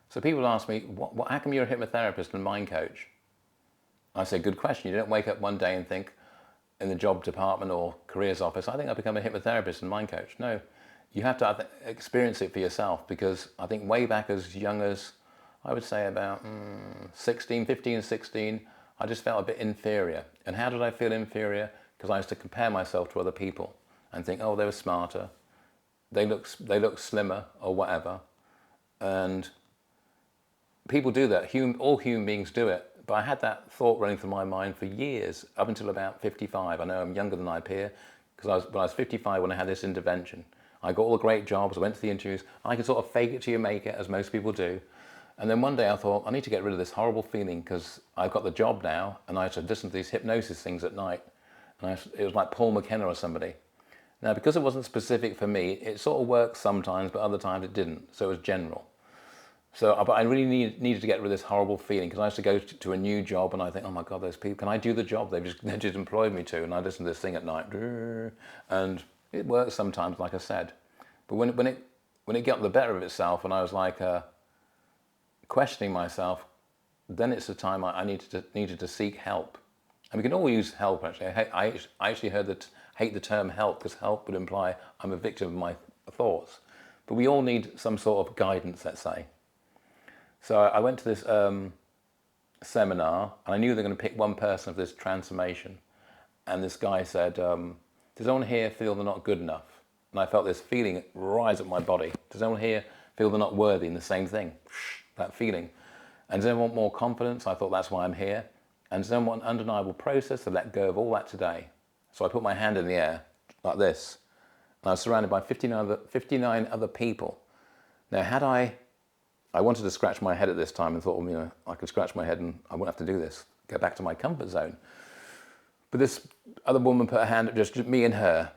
So people ask me, how come you're a hypnotherapist and mind coach? I say, good question. You don't wake up one day and think, in the job department or careers office, I think I'll become a hypnotherapist and mind coach. No, you have to experience it for yourself, because I think way back as young as, I would say about 16, 15, 16, I just felt a bit inferior. And how did I feel inferior? Because I used to compare myself to other people and think, oh, they were smarter, they look slimmer or whatever. And people do that. All human beings do it. But I had that thought running through my mind for years, up until about 55. I know I'm younger than I appear, because when I was 55 when I had this intervention. I got all the great jobs, I went to the interviews. I could sort of fake it till you make it, as most people do. And then one day I thought, I need to get rid of this horrible feeling, because I've got the job now, and I had to listen to these hypnosis things at night. And it was like Paul McKenna or somebody. Now, because it wasn't specific for me, it sort of worked sometimes, but other times it didn't. So it was general. But I really needed to get rid of this horrible feeling, because I used to go to a new job and I think, oh my God, those people, can I do the job they just employed me to? And I listen to this thing at night, and it works sometimes, like I said. But when it got the better of itself, and I was like questioning myself, then it's the time I needed to seek help. And we can all use help, actually. I actually hate the term help, because help would imply I'm a victim of my thoughts. But we all need some sort of guidance, let's say. So I went to this seminar, and I knew they were going to pick one person for this transformation. And this guy said, does anyone here feel they're not good enough? And I felt this feeling rise up my body. Does anyone here feel they're not worthy? And the same thing, that feeling. And does anyone want more confidence? I thought, that's why I'm here. And does anyone want an undeniable process to let go of all that today? So I put my hand in the air, like this. And I was surrounded by 59 other people. Now, I wanted to scratch my head at this time and thought, well, I could scratch my head and I wouldn't have to do this, go back to my comfort zone. But this other woman put her hand up, just me and her.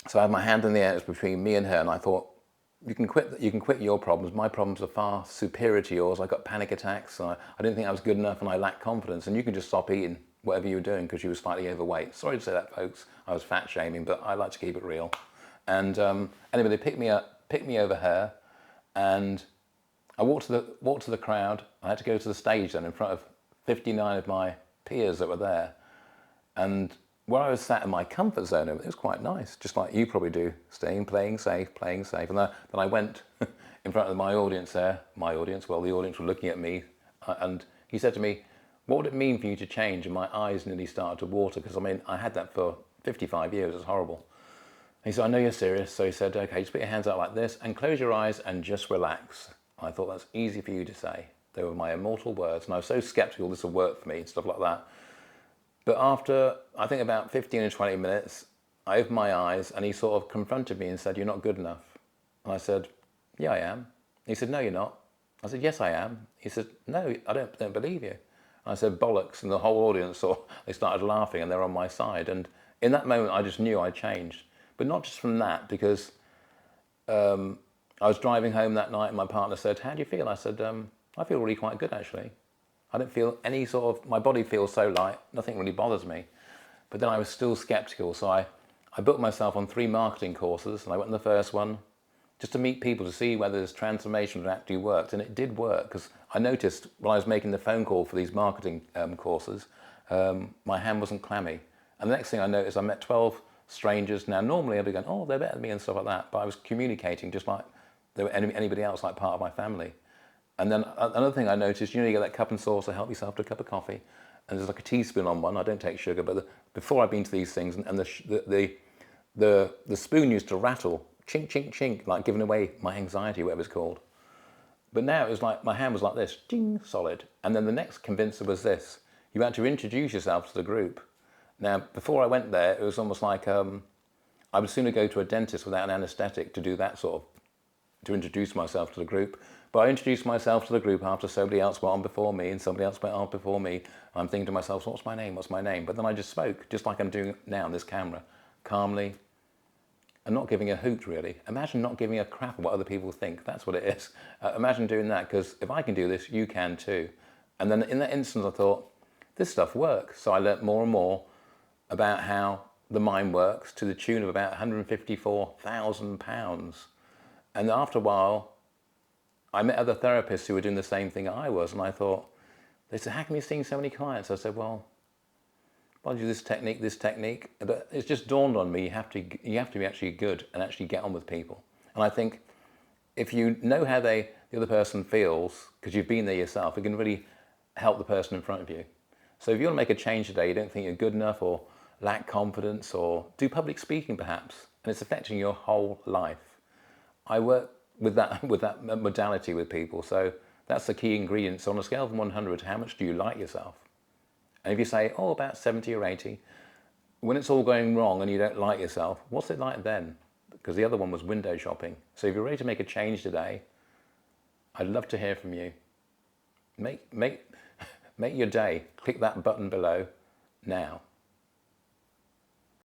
So I had my hand in the air, it was between me and her, and I thought, you can quit your problems. My problems are far superior to yours. I got panic attacks, and I didn't think I was good enough, and I lacked confidence, and you can just stop eating whatever you were doing because you were slightly overweight. Sorry to say that, folks. I was fat shaming, but I like to keep it real. And anyway, they picked me over her, and I walked to the crowd. I had to go to the stage then in front of 59 of my peers that were there. And where I was sat in my comfort zone, it was quite nice, just like you probably do, playing safe. And then I went in front of my audience there, the audience were looking at me, and he said to me, what would it mean for you to change? And my eyes nearly started to water, because I had that for 55 years, it was horrible. He said, I know you're serious. So he said, okay, just put your hands out like this and close your eyes and just relax. I thought, that's easy for you to say. They were my immortal words, and I was so skeptical this would work for me and stuff like that. But after, I think about 15 or 20 minutes, I opened my eyes, and he sort of confronted me and said, you're not good enough. And I said, yeah, I am. He said, no, you're not. I said, yes, I am. He said, no, I don't believe you. And I said, bollocks, and the whole audience, they started laughing, and they're on my side. And in that moment, I just knew I changed. But not just from that, because I was driving home that night, and my partner said, how do you feel? I said, I feel really quite good, actually. I don't feel any my body feels so light, nothing really bothers me. But then I was still skeptical, so I booked myself on 3 marketing courses, and I went on the first one just to meet people, to see whether this transformation actually worked. And it did work, because I noticed when I was making the phone call for these marketing courses, my hand wasn't clammy. And the next thing I noticed, I met 12 strangers. Now, normally I'd be going, oh, they're better than me and stuff like that, but I was communicating just like they were anybody else, like part of my family. And then another thing I noticed, you get that cup and saucer, help yourself to a cup of coffee, and there's like a teaspoon on one. I don't take sugar, but before I've been to these things, and the spoon used to rattle, chink, chink, chink, like giving away my anxiety, whatever it's called. But now it was like, my hand was like this, ding, solid. And then the next convincer was this. You had to introduce yourself to the group. Now, before I went there, it was almost like I would sooner go to a dentist without an anaesthetic to do that to introduce myself to the group. But I introduced myself to the group after somebody else went on before me, and somebody else went on before me. I'm thinking to myself, what's my name? But then I just spoke, just like I'm doing now on this camera, calmly, and not giving a hoot, really. Imagine not giving a crap what other people think. That's what it is. Imagine doing that, because if I can do this, you can too. And then in that instance, I thought, this stuff works. So I learnt more and more about how the mind works, to the tune of about £154,000. And after a while, I met other therapists who were doing the same thing I was, and I thought, they said, how come you're seeing so many clients? I said, well, I'll do this technique. But it's just dawned on me, you have to be actually good and actually get on with people. And I think if you know how the other person feels, because you've been there yourself, it can really help the person in front of you. So if you want to make a change today, you don't think you're good enough or lack confidence or do public speaking perhaps, and it's affecting your whole life. I work with that modality with people, so that's the key ingredient. So on a scale from 100, how much do you like yourself? And if you say, oh, about 70 or 80, when it's all going wrong and you don't like yourself, what's it like then? Because the other one was window shopping. So if you're ready to make a change today, I'd love to hear from you. Make your day. Click that button below now.